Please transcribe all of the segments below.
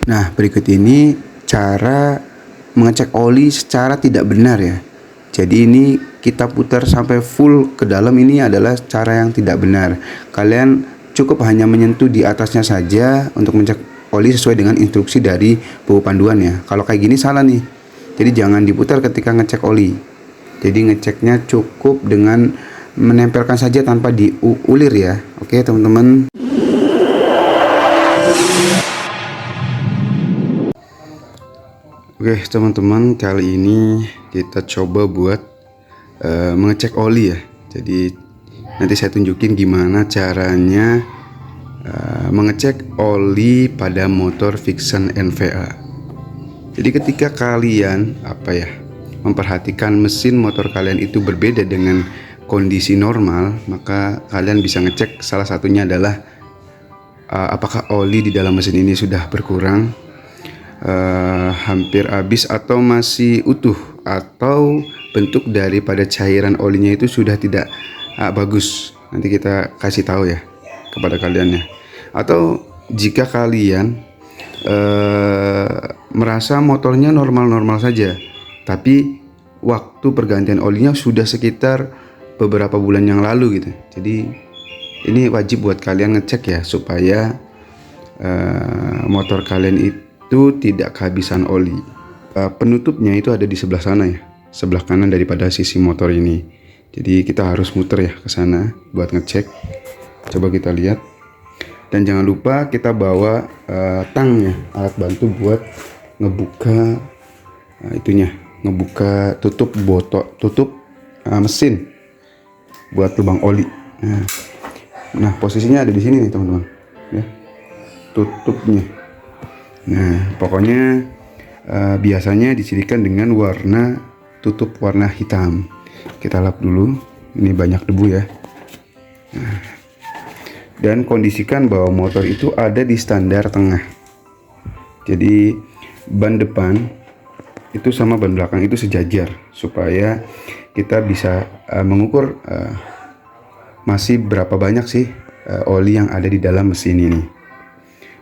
Nah, berikut ini cara mengecek oli secara tidak benar ya. Jadi ini kita putar sampai full ke dalam, ini adalah cara yang tidak benar. Kalian cukup hanya menyentuh di atasnya saja untuk mengecek oli sesuai dengan instruksi dari buku panduan ya. Kalau kayak gini salah nih. Jadi jangan diputar ketika ngecek oli. Jadi ngeceknya cukup dengan menempelkan saja tanpa diulir ya. Oke teman-teman. Oke teman-teman, kali ini kita coba buat mengecek oli ya. Jadi nanti saya tunjukin gimana caranya mengecek oli pada motor Vixion NVA. Jadi ketika kalian memperhatikan mesin motor kalian itu berbeda dengan kondisi normal, maka kalian bisa ngecek salah satunya adalah apakah oli di dalam mesin ini sudah berkurang, hampir habis atau masih utuh, atau bentuk daripada cairan olinya itu sudah tidak bagus. Nanti kita kasih tahu ya kepada kalian ya. Atau jika kalian merasa motornya normal-normal saja, tapi waktu pergantian olinya sudah sekitar beberapa bulan yang lalu gitu. Jadi ini wajib buat kalian ngecek ya, supaya motor kalian itu tidak kehabisan oli. Penutupnya itu ada di sebelah sana ya, sebelah kanan daripada sisi motor ini. Jadi kita harus muter ya ke sana buat ngecek. Coba kita lihat. Dan jangan lupa kita bawa tang ya, alat bantu buat ngebuka ngebuka tutup mesin buat lubang oli. Nah, posisinya ada di sini nih teman-teman ya, tutupnya. Nah, pokoknya biasanya dicirikan dengan warna tutup warna hitam. Kita lap dulu, ini banyak debu ya. Nah, dan kondisikan bahwa motor itu ada di standar tengah. Jadi ban depan itu sama ban belakang itu sejajar, supaya kita bisa mengukur masih berapa banyak sih oli yang ada di dalam mesin ini.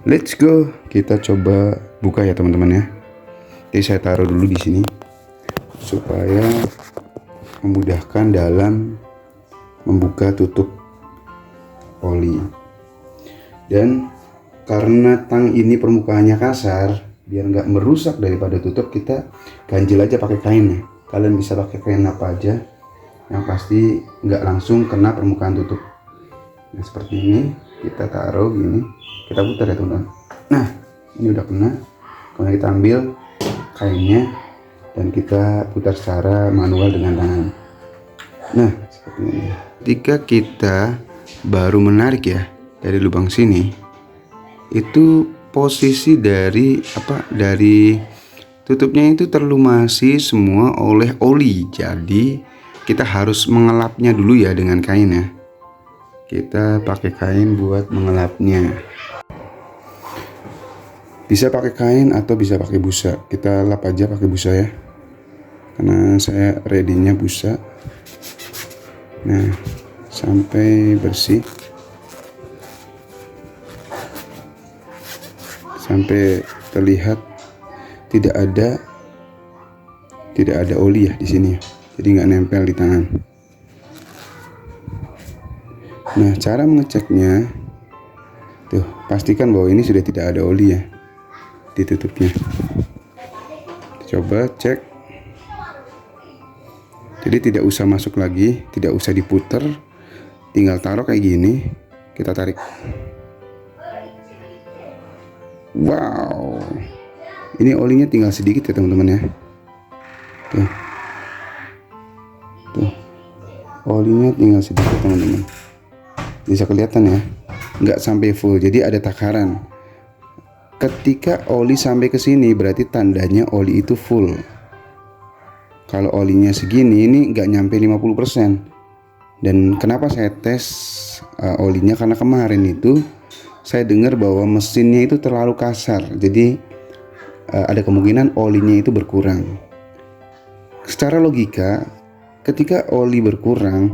Let's go, kita coba buka ya teman-teman ya. Jadi saya taruh dulu di sini supaya memudahkan dalam membuka tutup oli. Dan karena tang ini permukaannya kasar, biar nggak merusak daripada tutup, kita ganjil aja pakai kain ya. Kalian bisa pakai kain apa aja, yang pasti nggak langsung kena permukaan tutup. Nah seperti ini, kita taruh gini, kita putar ya teman-teman. Nah ini udah kena, kemudian kita ambil kainnya dan kita putar secara manual dengan tangan. Nah seperti ini. Ketika kita baru menarik ya dari lubang sini, itu posisi dari tutupnya itu terlumasi semua oleh oli. Jadi kita harus mengelapnya dulu ya dengan kain ya. Kita pakai kain buat mengelapnya. Bisa pakai kain atau bisa pakai busa. Kita lap aja pakai busa ya, karena saya ready-nya busa. Nah sampai bersih, sampai terlihat tidak ada oli ya di sini, jadi nggak nempel di tangan. Nah cara mengeceknya tuh, pastikan bahwa ini sudah tidak ada oli ya di tutupnya. Coba cek. Jadi tidak usah masuk lagi, tidak usah diputer, tinggal taruh kayak gini, kita tarik. Wow, ini olinya tinggal sedikit ya teman-teman ya. Tuh, olinya tinggal sedikit teman-teman. Bisa kelihatan ya, nggak sampai full, jadi ada takaran. Ketika oli sampai ke sini berarti tandanya oli itu full. Kalau olinya segini, ini nggak nyampe 50%. Dan kenapa saya tes olinya, karena kemarin itu saya dengar bahwa mesinnya itu terlalu kasar, jadi ada kemungkinan olinya itu berkurang. Secara logika, ketika oli berkurang,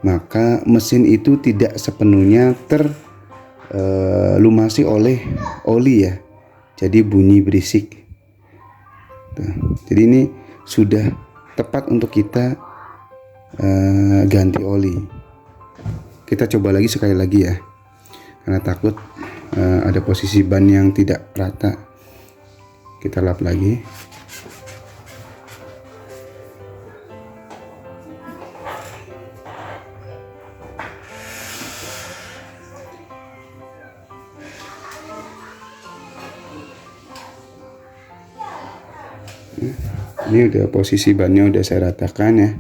maka mesin itu tidak sepenuhnya terlumasi oleh oli ya. jadi bunyi berisik. Tuh. Jadi ini sudah tepat untuk kita ganti oli. Kita coba lagi sekali lagi ya, karena takut ada posisi ban yang tidak rata. Kita lap lagi. Ini udah posisi bannya udah saya ratakan ya.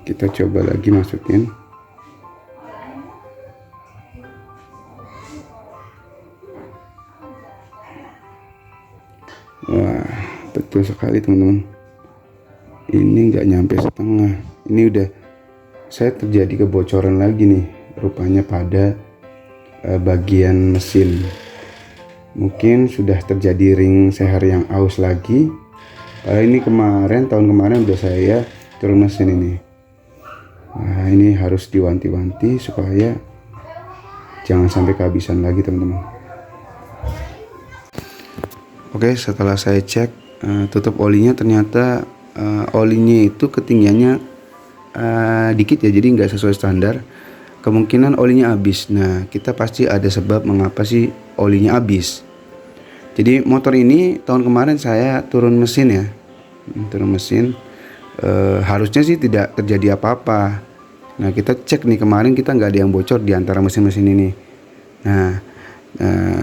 Kita coba lagi masukin. Wah, betul sekali teman-teman. Ini nggak nyampe setengah. Ini udah saya terjadi kebocoran lagi nih. Rupanya pada bagian mesin. Mungkin sudah terjadi ring seher yang aus lagi. Ini tahun kemarin udah saya turun mesin ini. Nah, ini harus diwanti-wanti supaya jangan sampai kehabisan lagi teman-teman. Oke, setelah saya cek tutup olinya, ternyata olinya itu ketinggiannya dikit ya, jadi nggak sesuai standar. Kemungkinan olinya habis. Nah, kita pasti ada sebab mengapa sih olinya habis. Jadi motor ini tahun kemarin saya turun mesin ya, harusnya sih tidak terjadi apa-apa. Nah, kita cek nih, kemarin kita nggak ada yang bocor di antara mesin-mesin ini. Nah,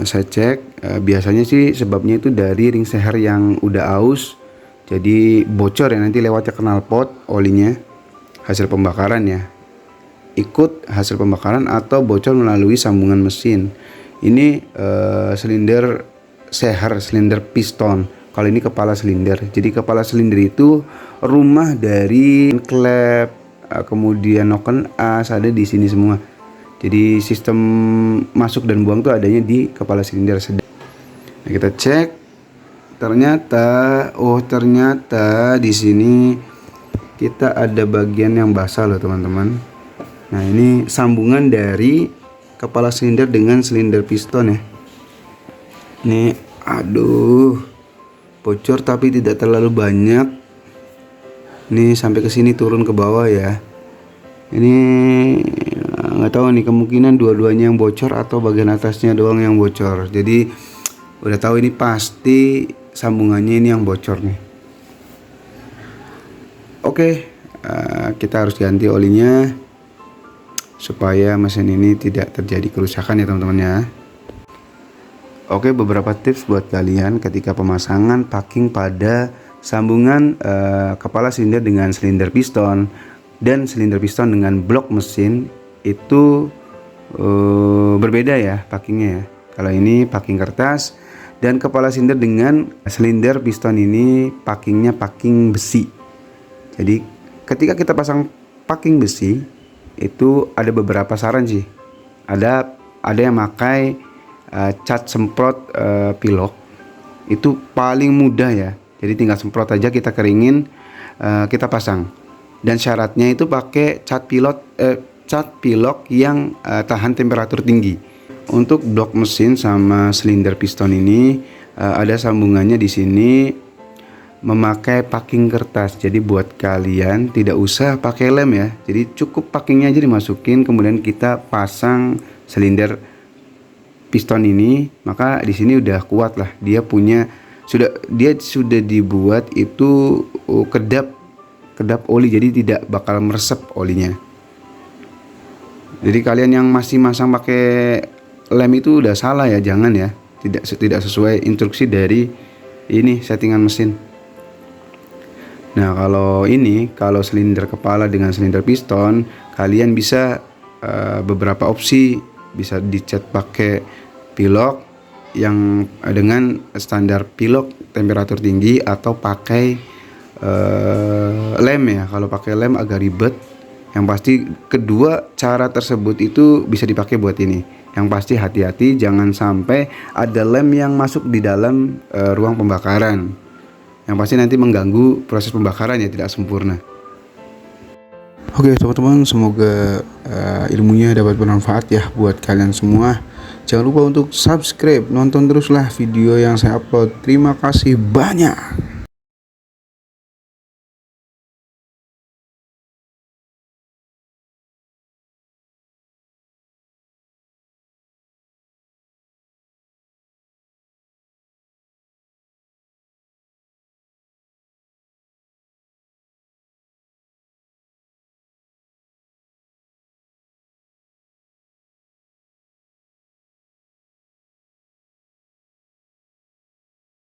saya cek biasanya sih sebabnya itu dari ring seher yang udah aus, jadi bocor ya, nanti lewatnya knalpot olinya hasil pembakaran ya, ikut hasil pembakaran atau bocor melalui sambungan mesin. Ini silinder seher, silinder piston. Kalau ini kepala silinder. Jadi kepala silinder itu rumah dari klep, kemudian noken as ada di sini semua. Jadi sistem masuk dan buang tuh adanya di kepala silinder. Nah, kita cek, ternyata di sini kita ada bagian yang basah loh teman-teman. Nah, ini sambungan dari kepala silinder dengan silinder piston ya. Ini aduh, bocor tapi tidak terlalu banyak. Ini sampai ke sini turun ke bawah ya. Ini nggak tahu nih, kemungkinan dua-duanya yang bocor atau bagian atasnya doang yang bocor. Jadi udah tahu ini pasti sambungannya ini yang bocor nih. Oke, kita harus ganti olinya supaya mesin ini tidak terjadi kerusakan ya teman-teman ya. Oke, beberapa tips buat kalian ketika pemasangan packing pada sambungan kepala silinder dengan silinder piston dan silinder piston dengan blok mesin itu berbeda ya packingnya ya. Kalau ini packing kertas, dan kepala silinder dengan silinder piston ini packingnya packing besi. Jadi ketika kita pasang packing besi itu ada beberapa saran sih. Ada yang pakai cat semprot pilok, itu paling mudah ya. Jadi tinggal semprot aja, kita keringin, kita pasang. Dan syaratnya itu pakai cat pilok yang tahan temperatur tinggi. Untuk blok mesin sama silinder piston ini ada sambungannya di sini memakai packing kertas. Jadi buat kalian tidak usah pakai lem ya. Jadi cukup packingnya aja dimasukin, kemudian kita pasang silinder piston ini, maka di sini udah kuat lah. Dia sudah dibuat itu kedap oli, jadi tidak bakal meresap olinya. Jadi kalian yang masih masang pakai lem itu udah salah ya, jangan ya. Tidak sesuai instruksi dari ini settingan mesin. Nah, kalau silinder kepala dengan silinder piston, kalian bisa beberapa opsi. Bisa dicat pakai pilok yang dengan standar pilok temperatur tinggi, atau pakai lem ya. Kalau pakai lem agak ribet. Yang pasti kedua cara tersebut itu bisa dipakai buat ini. Yang pasti hati-hati jangan sampai ada lem yang masuk di dalam ruang pembakaran. Yang pasti nanti mengganggu proses pembakaran ya, tidak sempurna. Oke teman-teman, semoga ilmunya dapat bermanfaat ya buat kalian semua. Jangan lupa untuk subscribe, nonton teruslah video yang saya upload. Terima kasih banyak.